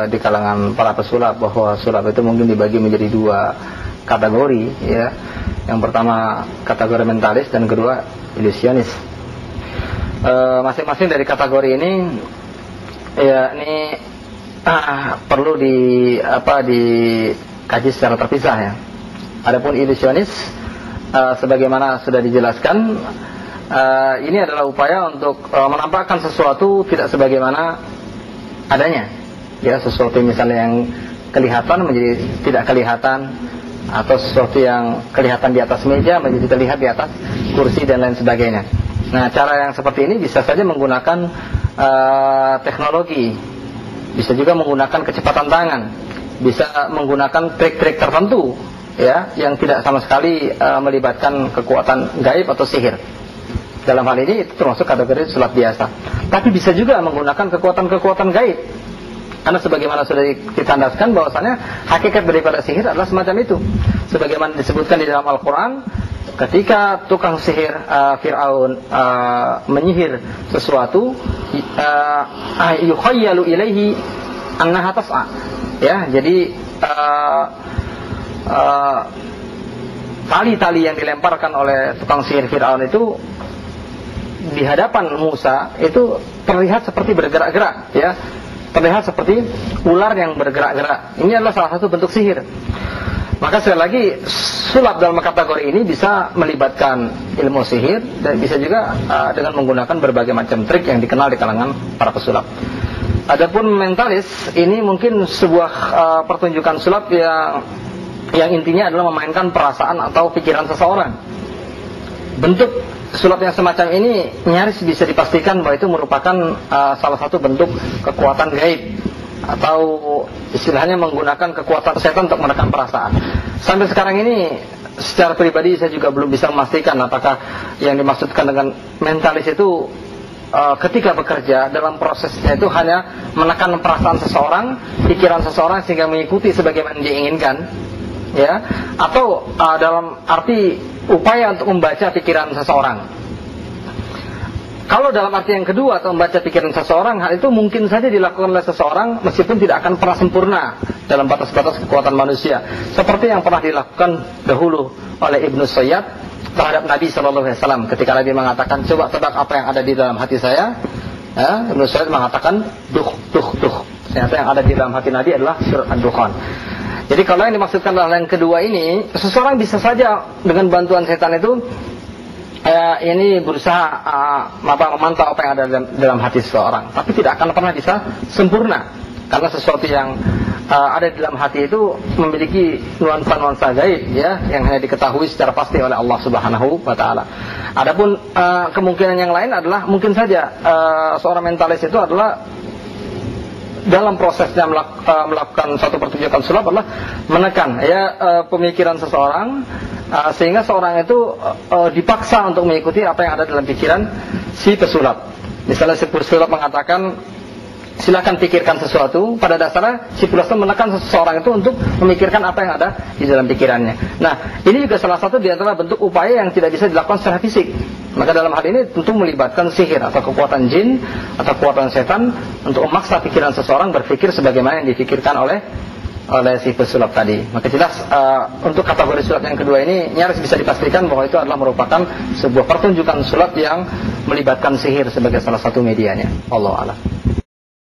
di kalangan para pesulap bahwa sulap itu mungkin dibagi menjadi dua kategori, ya. Yang pertama kategori mentalis dan kedua ilusionis. Masing-masing dari kategori ini ya ini perlu dikaji secara terpisah, ya. Adapun ilusionis sebagaimana sudah dijelaskan, ini adalah upaya untuk menampakkan sesuatu tidak sebagaimana adanya, ya, sesuatu misalnya yang kelihatan menjadi tidak kelihatan, atau sesuatu yang kelihatan di atas meja menjadi terlihat di atas kursi dan lain sebagainya. Nah, cara yang seperti ini bisa saja menggunakan teknologi, bisa juga menggunakan kecepatan tangan, bisa menggunakan trik-trik tertentu, ya, yang tidak sama sekali melibatkan kekuatan gaib atau sihir. Dalam hal ini itu termasuk kategori sulap biasa. Tapi bisa juga menggunakan kekuatan-kekuatan gaib. Karena sebagaimana sudah ditandaskan bahwasannya hakikat daripada sihir adalah semacam itu. Sebagaimana disebutkan di dalam Al-Quran, ketika tukang sihir Fir'aun menyihir sesuatu, yukhayyalu ilaihi annaha tas'a. Ya, jadi tali-tali yang dilemparkan oleh tukang sihir Fir'aun itu di hadapan Musa itu terlihat seperti bergerak-gerak, ya, terlihat seperti ular yang bergerak-gerak. Ini adalah salah satu bentuk sihir. Maka sekali lagi, sulap dalam kategori ini bisa melibatkan ilmu sihir dan bisa juga dengan menggunakan berbagai macam trik yang dikenal di kalangan para pesulap. Adapun mentalis ini mungkin sebuah pertunjukan sulap yang intinya adalah memainkan perasaan atau pikiran seseorang. Bentuk sulap yang semacam ini nyaris bisa dipastikan bahwa itu merupakan salah satu bentuk kekuatan gaib, atau istilahnya menggunakan kekuatan setan untuk menekan perasaan. Sampai sekarang ini secara pribadi saya juga belum bisa memastikan apakah yang dimaksudkan dengan mentalis itu ketika bekerja dalam prosesnya itu hanya menekan perasaan seseorang, pikiran seseorang sehingga mengikuti sebagaimana diinginkan, ya, atau dalam arti upaya untuk membaca pikiran seseorang. Kalau dalam arti yang kedua, atau membaca pikiran seseorang, hal itu mungkin saja dilakukan oleh seseorang meskipun tidak akan pernah sempurna dalam batas-batas kekuatan manusia, seperti yang pernah dilakukan dahulu oleh Ibnu Sayyad terhadap Nabi SAW ketika Nabi mengatakan, coba tebak apa yang ada di dalam hati saya, ya, Ibnu Sayyad mengatakan duh. Ternyata yang ada di dalam hati Nabi adalah surat Ad-Dukhan. Jadi kalau yang dimaksudkan adalah yang kedua ini, seseorang bisa saja dengan bantuan setan itu ini berusaha memantau apa yang ada dalam hati seseorang, tapi tidak akan pernah bisa sempurna, karena sesuatu yang ada di dalam hati itu memiliki nuansa-nuansa gaib, ya, yang hanya diketahui secara pasti oleh Allah Subhanahu wa taala. Adapun kemungkinan yang lain adalah mungkin saja seorang mentalis itu adalah dalam prosesnya melakukan suatu pertunjukan sulap adalah menekan, ya, pemikiran seseorang, sehingga seorang itu dipaksa untuk mengikuti apa yang ada dalam pikiran si pesulap. Misalnya si pesulap mengatakan, silakan pikirkan sesuatu, pada dasarnya si pesulap menekan seseorang itu untuk memikirkan apa yang ada di dalam pikirannya. Nah, ini juga salah satu di antara bentuk upaya yang tidak bisa dilakukan secara fisik. Maka dalam hal ini tentu melibatkan sihir atau kekuatan jin atau kekuatan setan untuk memaksa pikiran seseorang berpikir sebagaimana yang dipikirkan oleh si pesulap tadi. Maka jelas untuk kategori sulap yang kedua ini nyaris bisa dipastikan bahwa itu adalah merupakan sebuah pertunjukan sulap yang melibatkan sihir sebagai salah satu medianya. Wallahu a'lam.